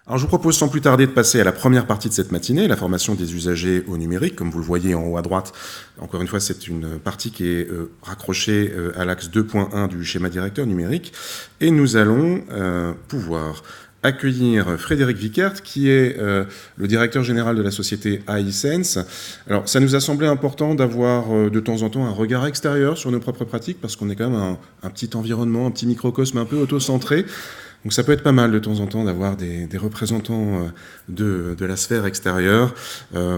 Alors je vous propose sans plus tarder de passer à la première partie de cette matinée, la formation des usagers au numérique. Comme vous le voyez en haut à droite, encore une fois, c'est une partie qui est raccrochée à l'axe 2.1 du schéma directeur numérique. Et nous allons pouvoir accueillir Frédéric Vickert, qui est le directeur général de la société iSense. Alors, ça nous a semblé important d'avoir de temps en temps un regard extérieur sur nos propres pratiques, parce qu'on est quand même un petit environnement, un petit microcosme un peu auto-centré. Donc ça peut être pas mal de temps en temps d'avoir des représentants de la sphère extérieure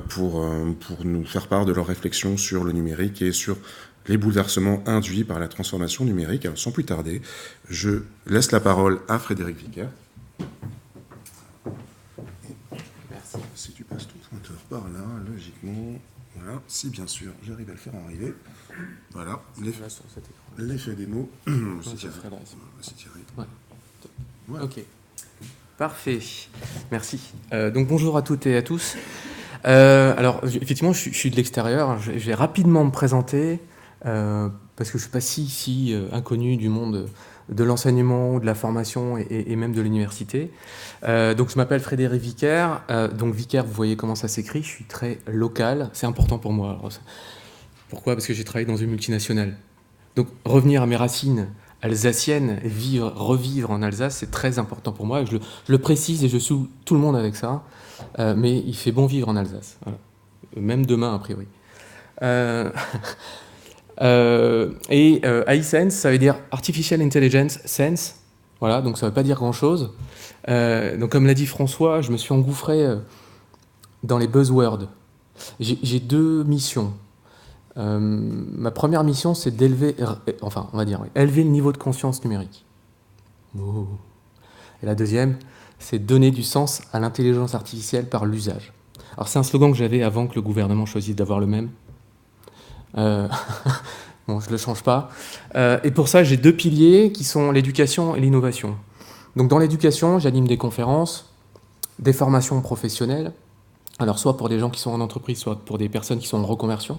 pour nous faire part de leurs réflexions sur le numérique et sur les bouleversements induits par la transformation numérique. Alors sans plus tarder, je laisse la parole à Frédéric Vickert. Merci. Si tu passes ton pointeur par là, logiquement, voilà, si bien sûr j'arrive à le faire arriver. Voilà, l'effet démo. C'est Thierry. Ouais. Ouais. Ok, parfait, merci. Donc bonjour à toutes et à tous. Alors effectivement, je suis de l'extérieur. Je vais rapidement me présenter parce que je ne suis pas si inconnu du monde de l'enseignement, de la formation et même de l'université. Donc je m'appelle Frédéric Vickert. Donc Vickert, vous voyez comment ça s'écrit. Je suis très local. C'est important pour moi. Alors, pourquoi ? Parce que j'ai travaillé dans une multinationale. Donc revenir à mes racines alsacienne et revivre en Alsace, c'est très important pour moi. Je le précise et je saoule tout le monde avec ça, mais il fait bon vivre en Alsace, voilà. Même demain a priori. iSense, ça veut dire Artificial Intelligence Sense, voilà, donc ça ne veut pas dire grand-chose. Donc comme l'a dit François, je me suis engouffré dans les buzzwords. J'ai deux missions. Ma première mission, c'est d'élever, élever le niveau de conscience numérique. Oh. Et la deuxième, c'est donner du sens à l'intelligence artificielle par l'usage. Alors c'est un slogan que j'avais avant que le gouvernement choisisse d'avoir le même. Bon, je ne le change pas. Et pour ça, j'ai deux piliers qui sont l'éducation et l'innovation. Donc dans l'éducation, j'anime des conférences, des formations professionnelles, alors soit pour des gens qui sont en entreprise, soit pour des personnes qui sont en reconversion,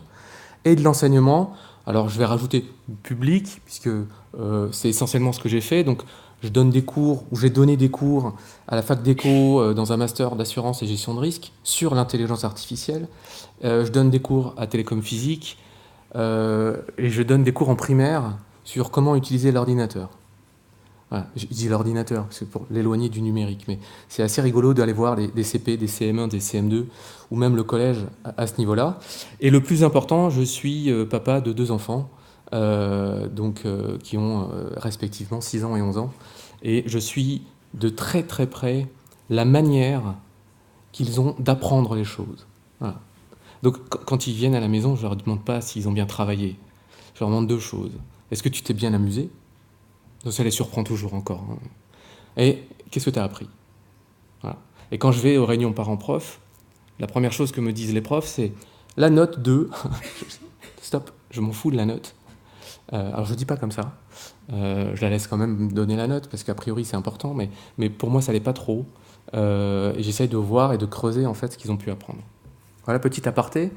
et de l'enseignement. Alors je vais rajouter public, puisque c'est essentiellement ce que j'ai fait. Donc je donne des cours, ou j'ai donné des cours à la fac d'éco dans un master d'assurance et gestion de risque sur l'intelligence artificielle. Je donne des cours à Télécom Physique, et je donne des cours en primaire sur comment utiliser l'ordinateur. Voilà, je dis l'ordinateur, c'est pour l'éloigner du numérique, mais c'est assez rigolo d'aller voir des CP, des CM1, des CM2, ou même le collège à ce niveau-là. Et le plus important, je suis papa de 2 enfants, qui ont respectivement 6 ans et 11 ans, et je suis de très très près la manière qu'ils ont d'apprendre les choses. Voilà. Donc quand ils viennent à la maison, je ne leur demande pas s'ils ont bien travaillé, je leur demande 2 choses. Est-ce que tu t'es bien amusé ? Ça les surprend toujours encore. Et qu'est-ce que tu as appris ? Voilà. Et quand je vais aux réunions parents-prof, la première chose que me disent les profs, c'est la note de... Stop, je m'en fous de la note. Alors je ne dis pas comme ça. Je la laisse quand même donner la note, parce qu'a priori c'est important, mais pour moi ça l'est pas trop. Et j'essaye de voir et de creuser en fait ce qu'ils ont pu apprendre. Voilà, petit aparté,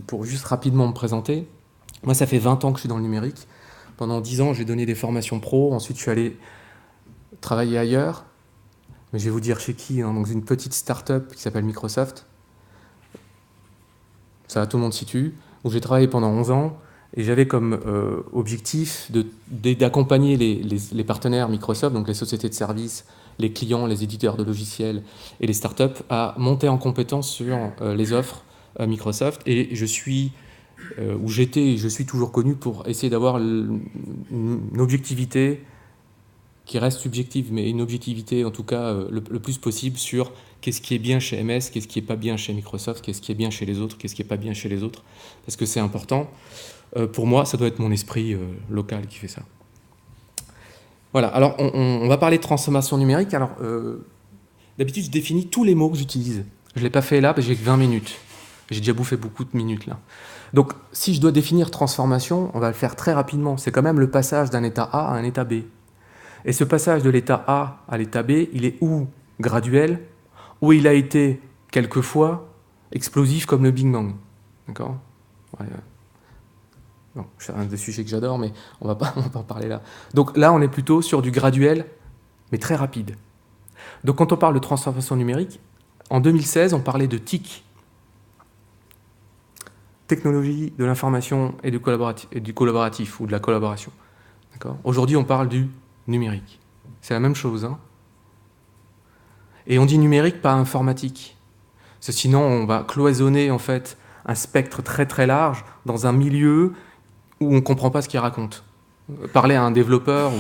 pour juste rapidement me présenter. Moi ça fait 20 ans que je suis dans le numérique. Pendant 10 ans, j'ai donné des formations pro. Ensuite, je suis allé travailler ailleurs. Mais je vais vous dire chez qui, hein, dans une petite start-up qui s'appelle Microsoft. Ça, tout le monde situe. Où j'ai travaillé pendant 11 ans. Et j'avais comme objectif d'accompagner les partenaires Microsoft, donc les sociétés de services, les clients, les éditeurs de logiciels et les start-up, à monter en compétence sur les offres Microsoft. Et je suis... où j'étais et je suis toujours connu pour essayer d'avoir une objectivité qui reste subjective, mais une objectivité en tout cas le plus possible sur qu'est-ce qui est bien chez MS, qu'est-ce qui n'est pas bien chez Microsoft, qu'est-ce qui est bien chez les autres, qu'est-ce qui n'est pas bien chez les autres, parce que c'est important. Pour moi, ça doit être mon esprit local qui fait ça. Voilà, alors on va parler de transformation numérique. Alors, d'habitude, je définis tous les mots que j'utilise. Je ne l'ai pas fait là, parce que j'ai que 20 minutes. J'ai déjà bouffé beaucoup de minutes là. Donc, si je dois définir transformation, on va le faire très rapidement. C'est quand même le passage d'un état A à un état B. Et ce passage de l'état A à l'état B, il est ou graduel, ou il a été quelquefois explosif comme le Big Bang. D'accord ? Ouais. Bon, c'est un des sujets que j'adore, mais on va pas en parler là. Donc là, on est plutôt sur du graduel, mais très rapide. Donc quand on parle de transformation numérique, en 2016, on parlait de TIC, technologie de l'information et du collaboratif ou de la collaboration. Aujourd'hui, on parle du numérique. C'est la même chose. Hein. Et on dit numérique, pas informatique. Parce que sinon, on va cloisonner en fait un spectre très très large dans un milieu où on ne comprend pas ce qu'il raconte. Parler à un développeur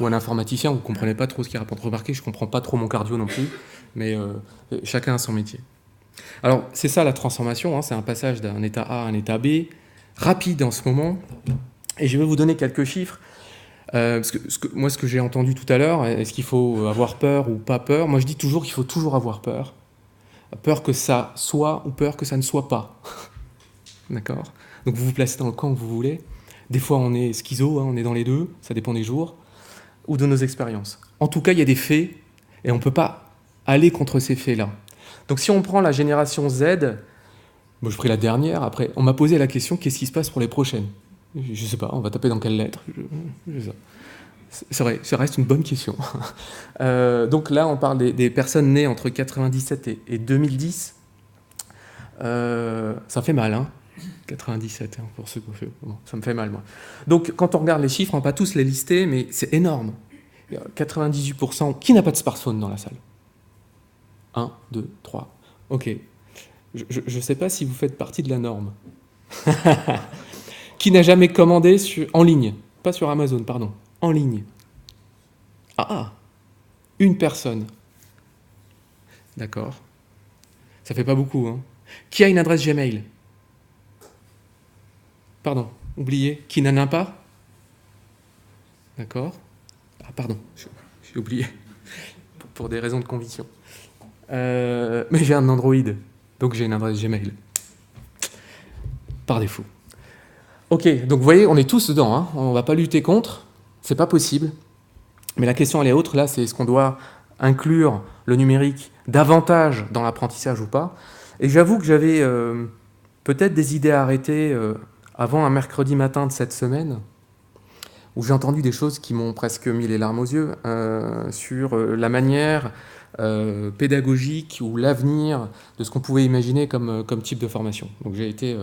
ou à un informaticien, vous ne comprenez pas trop ce qu'il raconte. Remarquez, je ne comprends pas trop mon cardio non plus, mais chacun a son métier. Alors, c'est ça la transformation, hein, c'est un passage d'un état A à un état B, rapide en ce moment. Et je vais vous donner quelques chiffres. Parce que ce que j'ai entendu tout à l'heure, est-ce qu'il faut avoir peur ou pas peur? Moi, je dis toujours qu'il faut toujours avoir peur. Peur que ça soit ou peur que ça ne soit pas. D'accord? Donc, vous vous placez dans le camp que vous voulez. Des fois, on est schizo, hein, on est dans les deux, ça dépend des jours, ou de nos expériences. En tout cas, il y a des faits, et on ne peut pas aller contre ces faits-là. Donc si on prend la génération Z, bon, je pris la dernière, après, on m'a posé la question, qu'est-ce qui se passe pour les prochaines? Je ne sais pas, on va taper dans quelle lettre? C'est vrai, ça reste une bonne question. Donc là, on parle des personnes nées entre 97 et 2010. Ça fait mal, hein, 97, hein, pour ceux qui ont fait. Bon, ça me fait mal, moi. Donc, quand on regarde les chiffres, on ne va pas tous les lister, mais c'est énorme. Il y a 98%. Qui n'a pas de smartphone dans la salle? 1, 2, 3. Ok. Je ne sais pas si vous faites partie de la norme. Qui n'a jamais commandé en ligne? Pas sur Amazon, pardon. En ligne. Ah, une personne. D'accord. Ça fait pas beaucoup, hein. Qui a une adresse Gmail? Pardon, oublié. Qui n'en a pas? D'accord. Ah, pardon, j'ai oublié. Pour des raisons de conviction. Mais j'ai un Android, donc j'ai une adresse Gmail. Par défaut. Ok, donc vous voyez, on est tous dedans, hein. On ne va pas lutter contre, c'est pas possible. Mais la question, elle est autre, là, c'est est-ce qu'on doit inclure le numérique davantage dans l'apprentissage ou pas? Et j'avoue que j'avais peut-être des idées à arrêter avant un mercredi matin de cette semaine, où j'ai entendu des choses qui m'ont presque mis les larmes aux yeux sur la manière pédagogique ou l'avenir de ce qu'on pouvait imaginer comme type de formation. Donc j'ai été,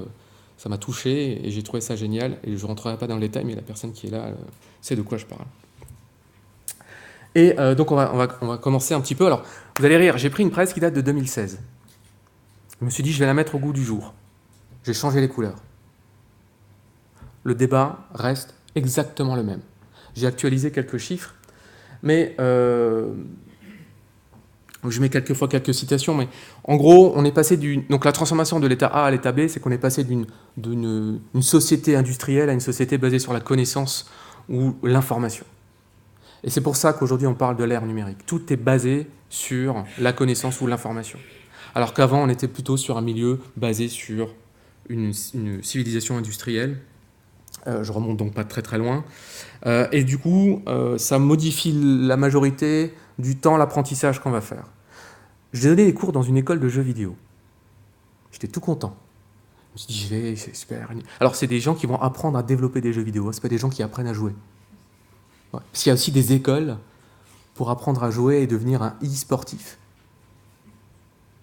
ça m'a touché et j'ai trouvé ça génial. Et je ne rentrerai pas dans le détail, mais la personne qui est là sait de quoi je parle. Et donc on va commencer un petit peu. Alors vous allez rire, j'ai pris une presse qui date de 2016. Je me suis dit je vais la mettre au goût du jour. J'ai changé les couleurs. Le débat reste exactement le même. J'ai actualisé quelques chiffres, mais je mets quelquefois quelques citations, mais en gros, on est passé donc la transformation de l'état A à l'état B, c'est qu'on est passé d'une société industrielle à une société basée sur la connaissance ou l'information. Et c'est pour ça qu'aujourd'hui, on parle de l'ère numérique. Tout est basé sur la connaissance ou l'information. Alors qu'avant, on était plutôt sur un milieu basé sur une civilisation industrielle. Je remonte donc pas très très loin. Et du coup, ça modifie la majorité du temps l'apprentissage qu'on va faire. J'ai donné des cours dans une école de jeux vidéo. J'étais tout content. Je me suis dit, j'y vais, c'est super. Alors, c'est des gens qui vont apprendre à développer des jeux vidéo. Ce pas des gens qui apprennent à jouer. Ouais. Parce qu'il y a aussi des écoles pour apprendre à jouer et devenir un e-sportif.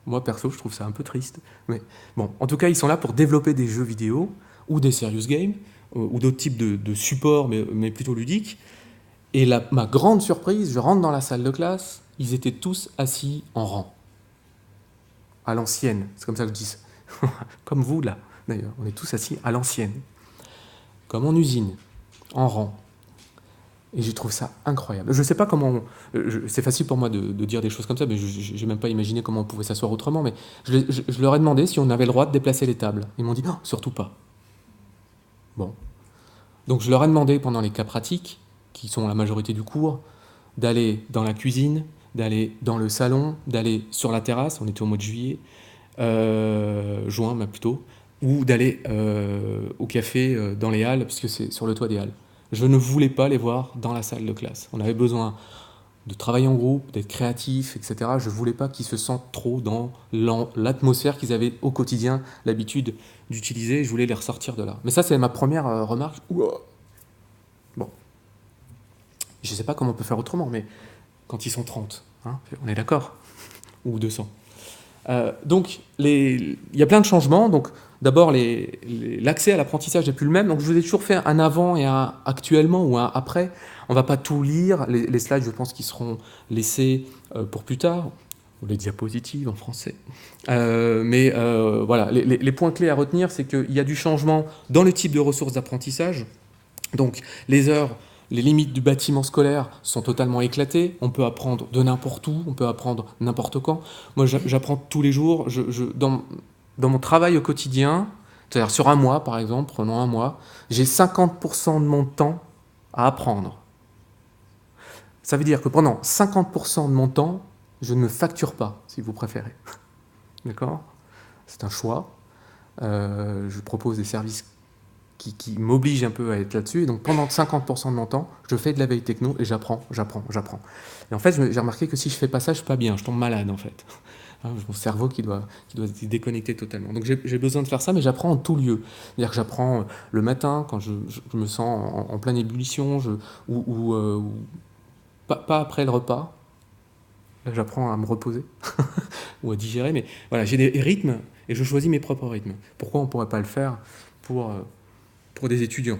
Moi, perso, je trouve ça un peu triste. Mais bon, en tout cas, ils sont là pour développer des jeux vidéo ou des serious games ou d'autres types de supports, mais plutôt ludiques. Et ma grande surprise, je rentre dans la salle de classe, ils étaient tous assis en rang. À l'ancienne, c'est comme ça que je dis ça. Comme vous, là, d'ailleurs. On est tous assis à l'ancienne. Comme en usine, en rang. Et je trouve ça incroyable. Je ne sais pas comment... c'est facile pour moi de dire des choses comme ça, mais je n'ai même pas imaginé comment on pouvait s'asseoir autrement. Mais je leur ai demandé si on avait le droit de déplacer les tables. Ils m'ont dit non, surtout pas. Bon. Donc je leur ai demandé pendant les cas pratiques, qui sont la majorité du cours, d'aller dans la cuisine, d'aller dans le salon, d'aller sur la terrasse, on était au mois de juillet, juin plutôt, ou d'aller au café dans les halles, puisque c'est sur le toit des halles. Je ne voulais pas les voir dans la salle de classe. On avait besoin de travailler en groupe, d'être créatifs, etc. Je ne voulais pas qu'ils se sentent trop dans l'atmosphère qu'ils avaient au quotidien l'habitude d'utiliser. Je voulais les ressortir de là. Mais ça, c'est ma première remarque. Bon. Je ne sais pas comment on peut faire autrement, mais quand ils sont 30, Hein, on est d'accord? Ou 200. Donc, il y a plein de changements. Donc, d'abord, l'accès à l'apprentissage n'est plus le même. Donc, je vous ai toujours fait un avant et un actuellement ou un après. On ne va pas tout lire. Les slides, je pense qu'ils seront laissés pour plus tard. Ou les diapositives en français. Mais voilà, les points clés à retenir, c'est qu'il y a du changement dans le type de ressources d'apprentissage. Donc, les heures, les limites du bâtiment scolaire sont totalement éclatées. On peut apprendre de n'importe où, on peut apprendre n'importe quand. Moi, j'apprends tous les jours. Dans mon travail au quotidien, c'est-à-dire sur un mois, par exemple, prenons un mois, j'ai 50% de mon temps à apprendre. Ça veut dire que pendant 50% de mon temps, je ne me facture pas, si vous préférez. D'accord? C'est un choix. Je propose des services qui m'obligent un peu à être là-dessus. Et donc pendant 50% de mon temps, je fais de la veille techno et j'apprends. Et en fait, j'ai remarqué que si je ne fais pas ça, je ne suis pas bien, je tombe malade en fait. Mon cerveau qui doit se déconnecter totalement. Donc j'ai besoin de faire ça, mais j'apprends en tout lieu. C'est-à-dire que j'apprends le matin, quand je me sens en pleine ébullition, pas après le repas. Là, j'apprends à me reposer ou à digérer, mais voilà, j'ai des rythmes et je choisis mes propres rythmes. Pourquoi on ne pourrait pas le faire pour des étudiants?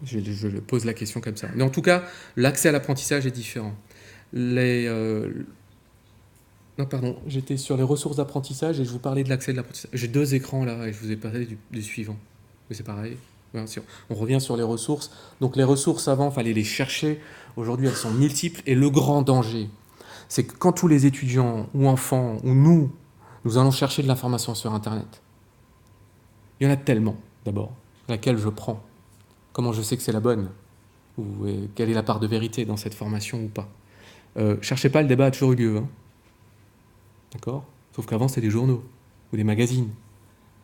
Je pose la question comme ça. Mais en tout cas, l'accès à l'apprentissage est différent. Non, pardon, j'étais sur les ressources d'apprentissage et je vous parlais de l'accès à l'apprentissage. J'ai 2 écrans là et je vous ai parlé du suivant. Mais c'est pareil. On revient sur les ressources. Donc les ressources avant, il fallait les chercher. Aujourd'hui, elles sont multiples. Et le grand danger, c'est que quand tous les étudiants ou enfants ou nous allons chercher de l'information sur Internet, il y en a tellement, d'abord, laquelle je prends. Comment je sais que c'est la bonne? Ou quelle est la part de vérité dans cette formation ou pas? Cherchez pas, le débat a toujours eu lieu. Hein. D'accord? Sauf qu'avant, c'était des journaux ou des magazines.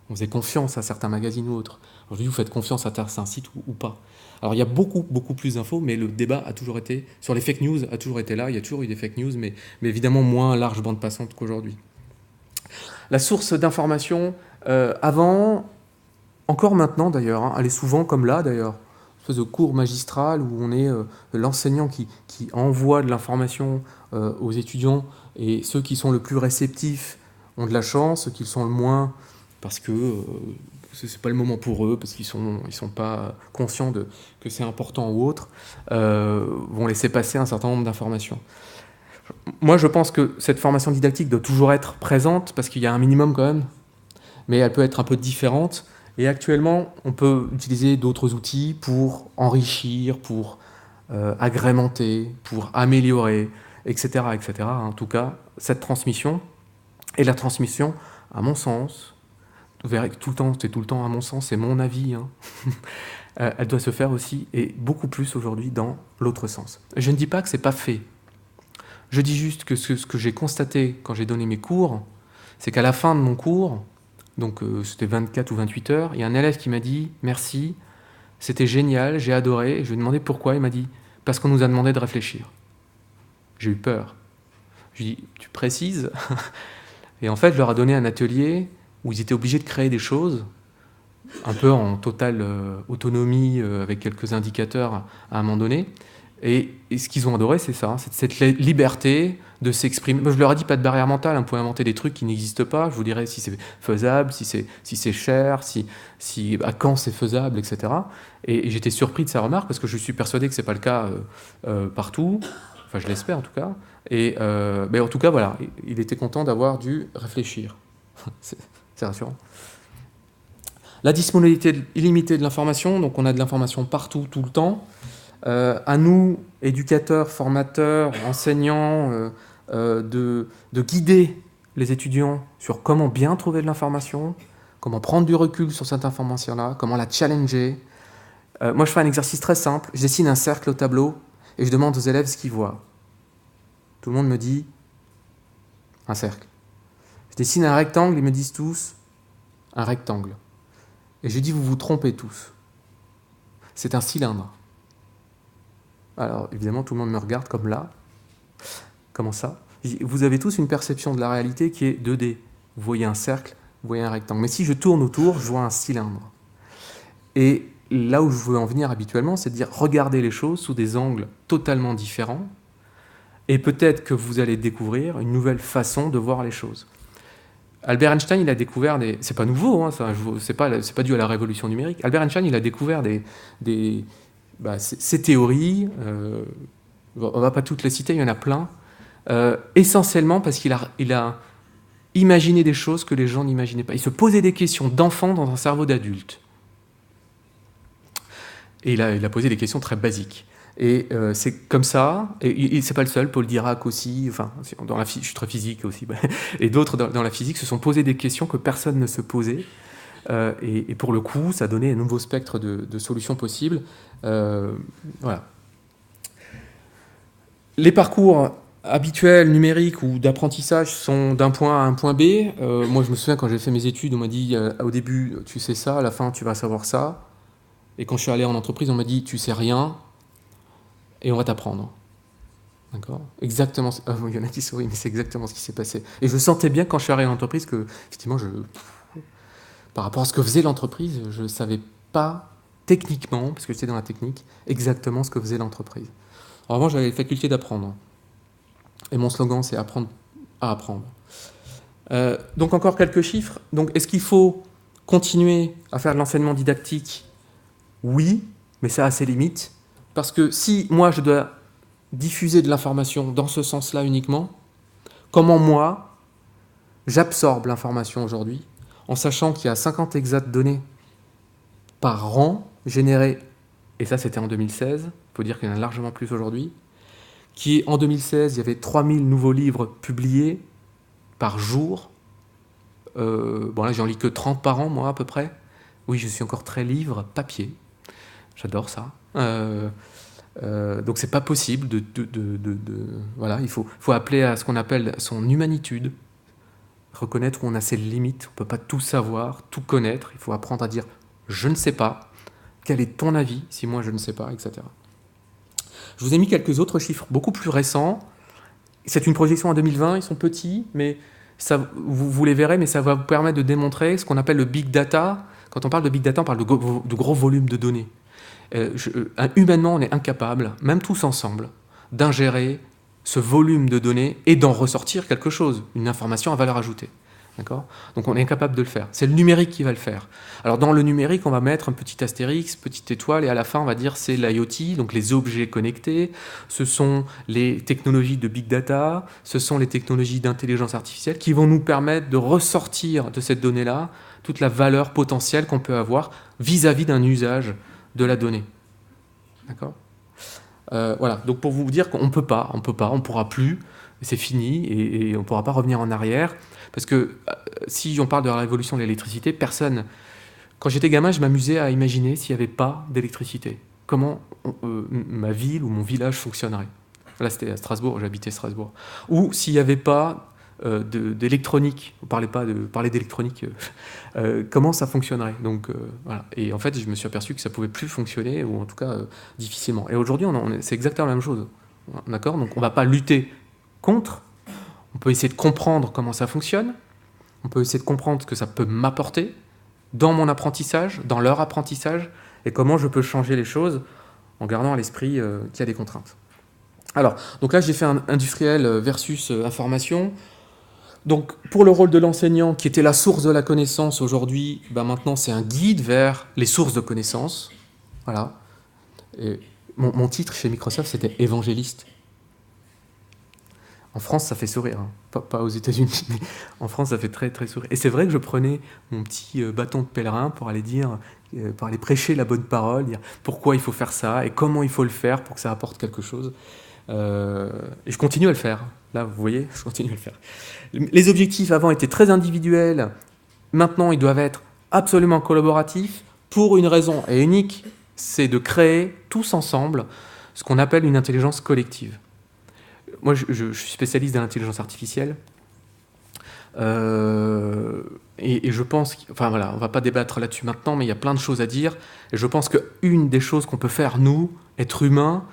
On faisait confiance à certains magazines ou autres. Aujourd'hui, vous faites confiance à certains sites ou pas. Alors, il y a beaucoup plus d'infos, mais le débat a toujours été, sur les fake news, a toujours été là. Il y a toujours eu des fake news, mais évidemment moins large bande passante qu'aujourd'hui. La source d'information, avant, encore maintenant d'ailleurs, hein, elle est souvent comme là d'ailleurs, une espèce de cours magistral où on est l'enseignant qui envoie de l'information aux étudiants, et ceux qui sont le plus réceptifs ont de la chance, ceux qui le sont le moins, parce que c'est pas le moment pour eux, parce qu'ils sont pas conscients que c'est important ou autre, vont laisser passer un certain nombre d'informations. Moi, je pense que cette formation didactique doit toujours être présente, parce qu'il y a un minimum quand même, mais elle peut être un peu différente. Et actuellement, on peut utiliser d'autres outils pour enrichir, pour agrémenter, pour améliorer, etc., etc. En tout cas, cette transmission, et la transmission, à mon sens, vous verrez que tout le temps à mon sens, c'est mon avis, hein. Elle doit se faire aussi, et beaucoup plus aujourd'hui, dans l'autre sens. Je ne dis pas que c'est pas fait. Je dis juste que ce que j'ai constaté quand j'ai donné mes cours, c'est qu'à la fin de mon cours, donc c'était 24 ou 28 heures, il y a un élève qui m'a dit « Merci, c'était génial, j'ai adoré ». Je lui ai demandé pourquoi, il m'a dit « Parce qu'on nous a demandé de réfléchir ». J'ai eu peur. Je lui ai dit « Tu précises ?» Et en fait, je leur ai donné un atelier où ils étaient obligés de créer des choses, un peu en totale autonomie, avec quelques indicateurs à un moment donné. Et ce qu'ils ont adoré, c'est ça, c'est cette liberté de s'exprimer. Moi, je leur ai dit pas de barrière mentale, vous pouvez inventer des trucs qui n'existent pas, je vous dirai si c'est faisable, si c'est cher, à quand c'est faisable, etc. Et j'étais surpris de sa remarque, parce que je suis persuadé que c'est pas le cas partout, enfin je l'espère en tout cas. Mais en tout cas, voilà, il était content d'avoir dû réfléchir. C'est rassurant. La disponibilité illimitée de l'information, donc on a de l'information partout, tout le temps. À nous, éducateurs, formateurs, enseignants, de guider les étudiants sur comment bien trouver de l'information, comment prendre du recul sur cette information-là, comment la challenger. Moi, je fais un exercice très simple. Je dessine un cercle au tableau et je demande aux élèves ce qu'ils voient. Tout le monde me dit un cercle. Je dessine un rectangle, ils me disent tous un rectangle. Et je dis, vous vous trompez tous. C'est un cylindre. Alors, évidemment, tout le monde me regarde comme là. Comment ça? Vous avez tous une perception de la réalité qui est 2D. Vous voyez un cercle, vous voyez un rectangle. Mais si je tourne autour, je vois un cylindre. Et là où je veux en venir habituellement, c'est de dire, regardez les choses sous des angles totalement différents. Et peut-être que vous allez découvrir une nouvelle façon de voir les choses. Albert Einstein, il a découvert des... C'est pas nouveau, hein, c'est pas dû à la révolution numérique. Albert Einstein, il a découvert ces théories. On va pas toutes les citer, il y en a plein. Essentiellement parce qu'il a imaginé des choses que les gens n'imaginaient pas. Il se posait des questions d'enfant dans un cerveau d'adulte. Et il a posé des questions très basiques. Et c'est comme ça, et c'est pas le seul, Paul Dirac aussi, enfin, je suis très physique aussi, et d'autres dans la physique se sont posés des questions que personne ne se posait, et pour le coup, ça donnait un nouveau spectre de solutions possibles. Voilà. Les parcours habituels, numériques ou d'apprentissage sont d'un point A à un point B. Moi, je me souviens, quand j'ai fait mes études, on m'a dit, au début, tu sais ça, à la fin, tu vas savoir ça. Et quand je suis allé en entreprise, on m'a dit, tu sais rien, et on va t'apprendre. D'accord ? Exactement. Il y en a qui sourient, mais c'est exactement ce qui s'est passé. Et je sentais bien quand je suis arrivé en entreprise que, effectivement, par rapport à ce que faisait l'entreprise, je ne savais pas techniquement, parce que j'étais dans la technique, exactement ce que faisait l'entreprise. En revanche, j'avais la faculté d'apprendre. Et mon slogan, c'est apprendre à apprendre. Donc encore quelques chiffres. Donc, est-ce qu'il faut continuer à faire de l'enseignement didactique ? Oui, mais ça a ses limites. Parce que si moi, je dois diffuser de l'information dans ce sens-là uniquement, comment moi, j'absorbe l'information aujourd'hui, en sachant qu'il y a 50 exas de données par an générés, et ça c'était en 2016, il faut dire qu'il y en a largement plus aujourd'hui, en 2016, il y avait 3000 nouveaux livres publiés par jour. Bon là, j'en lis que 30 par an, moi, à peu près. Oui, je suis encore très livre, papier. J'adore ça. Donc c'est pas possible voilà, il faut appeler à ce qu'on appelle son humanitude, reconnaître où on a ses limites, on peut pas tout savoir, tout connaître, il faut apprendre à dire je ne sais pas, quel est ton avis si moi je ne sais pas, etc. Je vous ai mis quelques autres chiffres beaucoup plus récents. C'est une projection en 2020, ils sont petits, mais ça, vous les verrez, mais ça va vous permettre de démontrer ce qu'on appelle le big data. Quand on parle de big data, on parle de gros volumes de données. Humainement, on est incapable, même tous ensemble, d'ingérer ce volume de données et d'en ressortir quelque chose, une information à valeur ajoutée. D'accord ? Donc on est incapable de le faire. C'est le numérique qui va le faire. Alors dans le numérique, on va mettre un petit astérix, petite étoile, et à la fin, on va dire c'est l'IoT, donc les objets connectés, ce sont les technologies de big data, ce sont les technologies d'intelligence artificielle qui vont nous permettre de ressortir de cette donnée-là toute la valeur potentielle qu'on peut avoir vis-à-vis d'un usage de la donnée. D'accord ? Voilà, donc pour vous dire qu'on ne peut pas, on ne pourra plus, c'est fini, et on ne pourra pas revenir en arrière, parce que si on parle de la révolution de l'électricité, personne... Quand j'étais gamin, je m'amusais à imaginer s'il n'y avait pas d'électricité, comment ma ville ou mon village fonctionnerait. Là, c'était à Strasbourg, j'habitais Strasbourg. Ou s'il n'y avait pas d'électronique, on parlait d'électronique, comment ça fonctionnerait. Donc, voilà. Et en fait, je me suis aperçu que ça ne pouvait plus fonctionner, ou en tout cas difficilement. Et aujourd'hui, c'est exactement la même chose. D'accord ? Donc on ne va pas lutter contre, on peut essayer de comprendre comment ça fonctionne, on peut essayer de comprendre ce que ça peut m'apporter dans mon apprentissage, dans leur apprentissage, et comment je peux changer les choses en gardant à l'esprit qu'il y a des contraintes. Alors, donc là j'ai fait un industriel versus information. Donc pour le rôle de l'enseignant, qui était la source de la connaissance aujourd'hui, maintenant c'est un guide vers les sources de connaissances. Voilà. Et mon titre chez Microsoft, c'était évangéliste. En France, ça fait sourire, hein. Pas aux États-Unis, mais en France, ça fait très très sourire. Et c'est vrai que je prenais mon petit bâton de pèlerin pour aller prêcher la bonne parole, dire pourquoi il faut faire ça et comment il faut le faire pour que ça apporte quelque chose. Et je continue à le faire. Là, vous voyez, je continue à le faire. Les objectifs avant étaient très individuels. Maintenant, ils doivent être absolument collaboratifs pour une raison et unique, c'est de créer tous ensemble ce qu'on appelle une intelligence collective. Moi, je suis spécialiste de l'intelligence artificielle. Et je pense... Enfin voilà, on ne va pas débattre là-dessus maintenant, mais il y a plein de choses à dire. Et je pense qu'une des choses qu'on peut faire, nous, être humain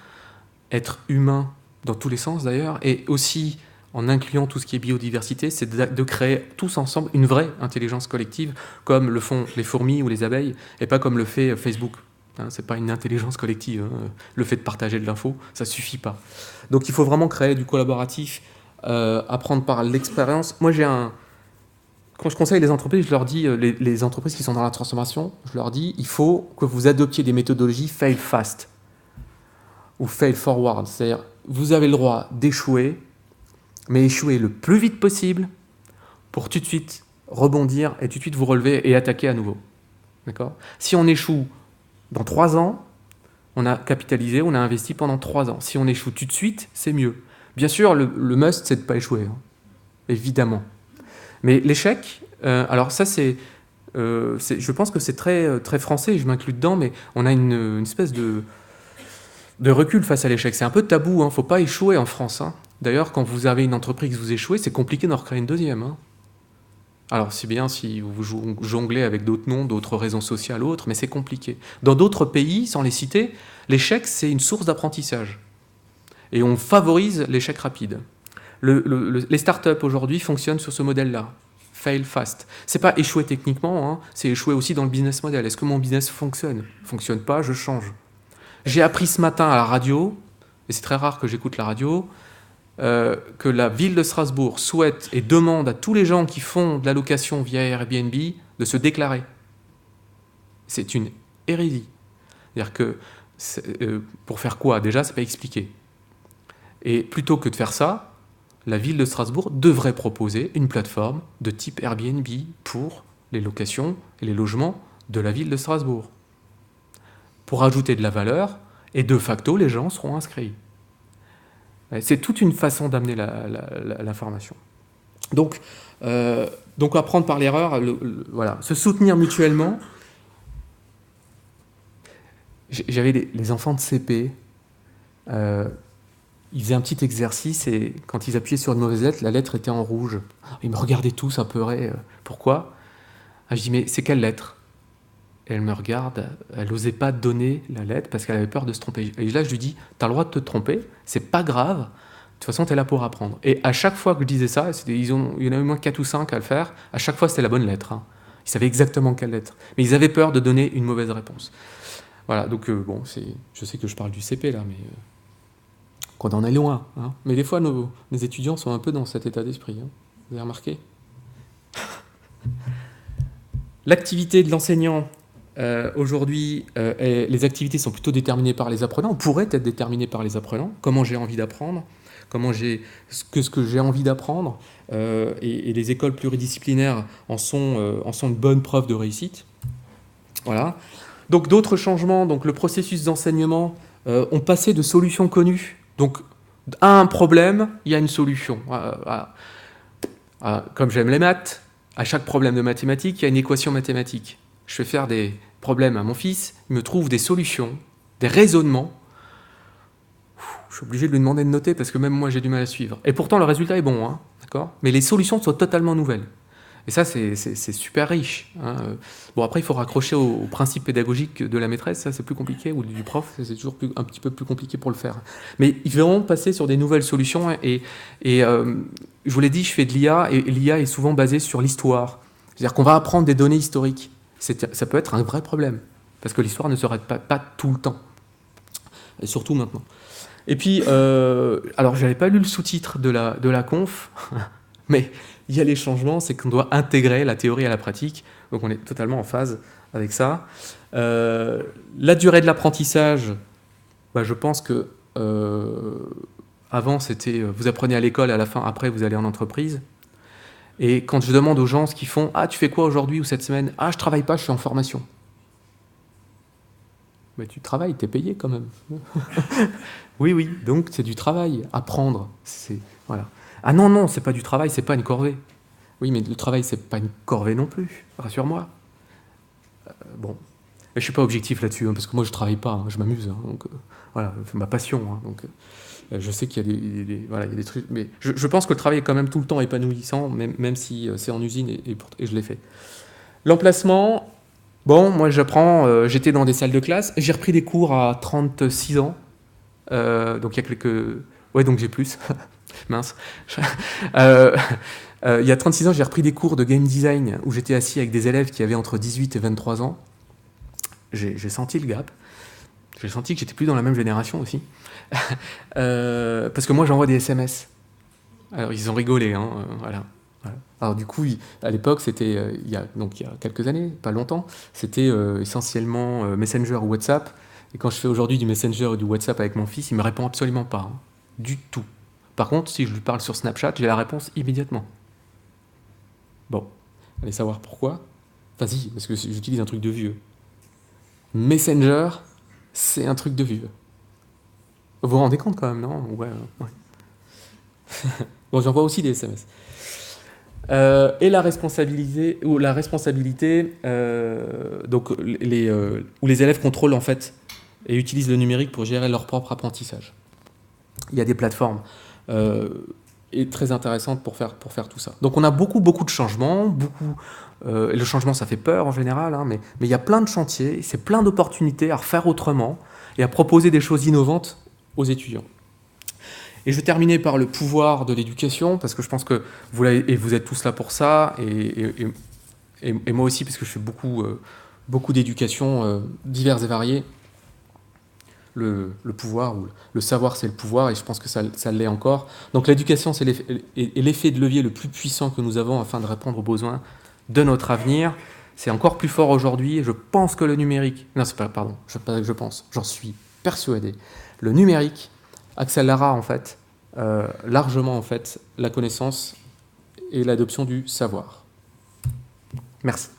dans tous les sens d'ailleurs, et aussi en incluant tout ce qui est biodiversité, c'est de créer tous ensemble une vraie intelligence collective, comme le font les fourmis ou les abeilles, et pas comme le fait Facebook. Hein, c'est pas une intelligence collective. Hein. Le fait de partager de l'info, ça suffit pas. Donc il faut vraiment créer du collaboratif, apprendre par l'expérience. Moi, quand je conseille les entreprises, je leur dis, les entreprises qui sont dans la transformation, je leur dis, il faut que vous adoptiez des méthodologies fail fast ou fail forward. C'est-à-dire, vous avez le droit d'échouer, mais échouer le plus vite possible pour tout de suite rebondir et tout de suite vous relever et attaquer à nouveau. D'accord ? Si on échoue dans 3 ans, on a capitalisé, on a investi pendant 3 ans. Si on échoue tout de suite, c'est mieux. Bien sûr, le must, c'est de ne pas échouer, hein. Évidemment. Mais l'échec, alors ça, je pense que c'est très, très français, je m'inclus dedans, mais on a une espèce de recul face à l'échec. C'est un peu tabou, il ne faut pas échouer en France. Hein. D'ailleurs, quand vous avez une entreprise, vous échouez, c'est compliqué d'en recréer une deuxième. Hein. Alors, c'est bien si vous jonglez avec d'autres noms, d'autres raisons sociales, autres, mais c'est compliqué. Dans d'autres pays, sans les citer, l'échec, c'est une source d'apprentissage. Et on favorise l'échec rapide. Les startups aujourd'hui fonctionnent sur ce modèle-là. Fail fast. C'est pas échouer techniquement, hein, c'est échouer aussi dans le business model. Est-ce que mon business fonctionne ? Fonctionne pas, je change. J'ai appris ce matin à la radio, et c'est très rare que j'écoute la radio, que la ville de Strasbourg souhaite et demande à tous les gens qui font de la location via Airbnb de se déclarer. C'est une hérésie. C'est-à-dire que, pour faire quoi ? Déjà, c'est pas expliqué. Et plutôt que de faire ça, la ville de Strasbourg devrait proposer une plateforme de type Airbnb pour les locations et les logements de la ville de Strasbourg. Pour ajouter de la valeur, et de facto, les gens seront inscrits. C'est toute une façon d'amener l'information. Donc apprendre par l'erreur, voilà, se soutenir mutuellement. J'avais les enfants de CP, ils faisaient un petit exercice et quand ils appuyaient sur une mauvaise lettre, la lettre était en rouge. Ils me regardaient tous apeurés. Pourquoi ? Je dis, mais c'est quelle lettre ? Et elle me regarde, elle n'osait pas donner la lettre parce qu'elle avait peur de se tromper. Et là, je lui dis, tu as le droit de te tromper, c'est pas grave, de toute façon, tu es là pour apprendre. Et à chaque fois que je disais ça, il y en a eu moins 4 ou 5 à le faire, à chaque fois, c'était la bonne lettre. Hein. Ils savaient exactement quelle lettre. Mais ils avaient peur de donner une mauvaise réponse. Voilà, donc je sais que je parle du CP là, mais qu'on en est loin. Hein. Mais des fois, nos étudiants sont un peu dans cet état d'esprit. Hein. Vous avez remarqué ? L'activité de l'enseignant, aujourd'hui, les activités sont plutôt déterminées par les apprenants, pourraient être déterminées par les apprenants. Comment j'ai envie d'apprendre ? Ce que j'ai envie d'apprendre, et les écoles pluridisciplinaires en sont une bonne preuve de réussite. Voilà. Donc d'autres changements, donc le processus d'enseignement, ont passé de solutions connues. Donc à un problème, il y a une solution. Comme j'aime les maths, à chaque problème de mathématiques, il y a une équation mathématique. Je fais faire des problèmes à mon fils, il me trouve des solutions, des raisonnements. Je suis obligé de lui demander de noter parce que même moi j'ai du mal à suivre. Et pourtant le résultat est bon, hein, d'accord ? Mais les solutions sont totalement nouvelles. Et ça c'est super riche. Hein. Bon après il faut raccrocher au principe pédagogique de la maîtresse, ça c'est plus compliqué, ou du prof, c'est toujours un petit peu plus compliqué pour le faire. Mais ils vont passer sur des nouvelles solutions et je vous l'ai dit, je fais de l'IA et l'IA est souvent basée sur l'histoire. C'est-à-dire qu'on va apprendre des données historiques. Ça peut être un vrai problème parce que l'histoire ne se répète pas tout le temps. Et surtout maintenant. Et puis, alors j'avais pas lu le sous-titre de la conf, mais il y a les changements, c'est qu'on doit intégrer la théorie à la pratique, donc on est totalement en phase avec ça. La durée de l'apprentissage, je pense que avant c'était vous apprenez à l'école, à la fin, après vous allez en entreprise. Et quand je demande aux gens ce qu'ils font, tu fais quoi aujourd'hui ou cette semaine ? Je travaille pas, je suis en formation. Mais tu travailles, t'es payé quand même. Oui, donc c'est du travail. Apprendre, voilà. Non, c'est pas du travail, c'est pas une corvée. Oui, mais le travail, c'est pas une corvée non plus, rassure-moi. Bon, mais je suis pas objectif là-dessus, hein, parce que moi je travaille pas, hein, je m'amuse. Hein, donc voilà, c'est ma passion. Hein, donc je sais qu'il y a des trucs, mais je pense que le travail est quand même tout le temps épanouissant, même si c'est en usine et je l'ai fait. L'emplacement. Bon, moi j'apprends, j'étais dans des salles de classe, j'ai repris des cours à 36 ans, donc il y a quelques... Ouais, donc j'ai plus, mince. Il y a 36 ans, j'ai repris des cours de game design où j'étais assis avec des élèves qui avaient entre 18 et 23 ans. J'ai senti le gap. J'ai senti que j'étais plus dans la même génération aussi. Parce que moi, j'envoie des SMS. Alors, ils ont rigolé, hein, voilà. Alors du coup, à l'époque, c'était il y a quelques années, pas longtemps, c'était essentiellement Messenger ou WhatsApp. Et quand je fais aujourd'hui du Messenger ou du WhatsApp avec mon fils, il me répond absolument pas, hein, du tout. Par contre, si je lui parle sur Snapchat, j'ai la réponse immédiatement. Bon, allez savoir pourquoi. Enfin si, parce que j'utilise un truc de vieux. Messenger, c'est un truc de vieux. Vous vous rendez compte quand même, non? Ouais. Bon, j'envoie aussi des SMS. Et la responsabilité, donc où les élèves contrôlent en fait et utilisent le numérique pour gérer leur propre apprentissage. Il y a des plateformes très intéressantes pour faire tout ça. Donc on a beaucoup de changements, et le changement ça fait peur en général, hein, mais il y a plein de chantiers, c'est plein d'opportunités à refaire autrement et à proposer des choses innovantes aux étudiants. Et je vais terminer par le pouvoir de l'éducation, parce que je pense que vous êtes tous là pour ça, et moi aussi, parce que je fais beaucoup d'éducation diverses et variées. Le pouvoir, ou le savoir, c'est le pouvoir, et je pense que ça l'est encore. Donc l'éducation, c'est l'effet de levier le plus puissant que nous avons afin de répondre aux besoins de notre avenir. C'est encore plus fort aujourd'hui, et je pense que le numérique... Non, c'est pas... Pardon, je pense, j'en suis persuadé. Le numérique accélérera en fait largement en fait la connaissance et l'adoption du savoir. Merci.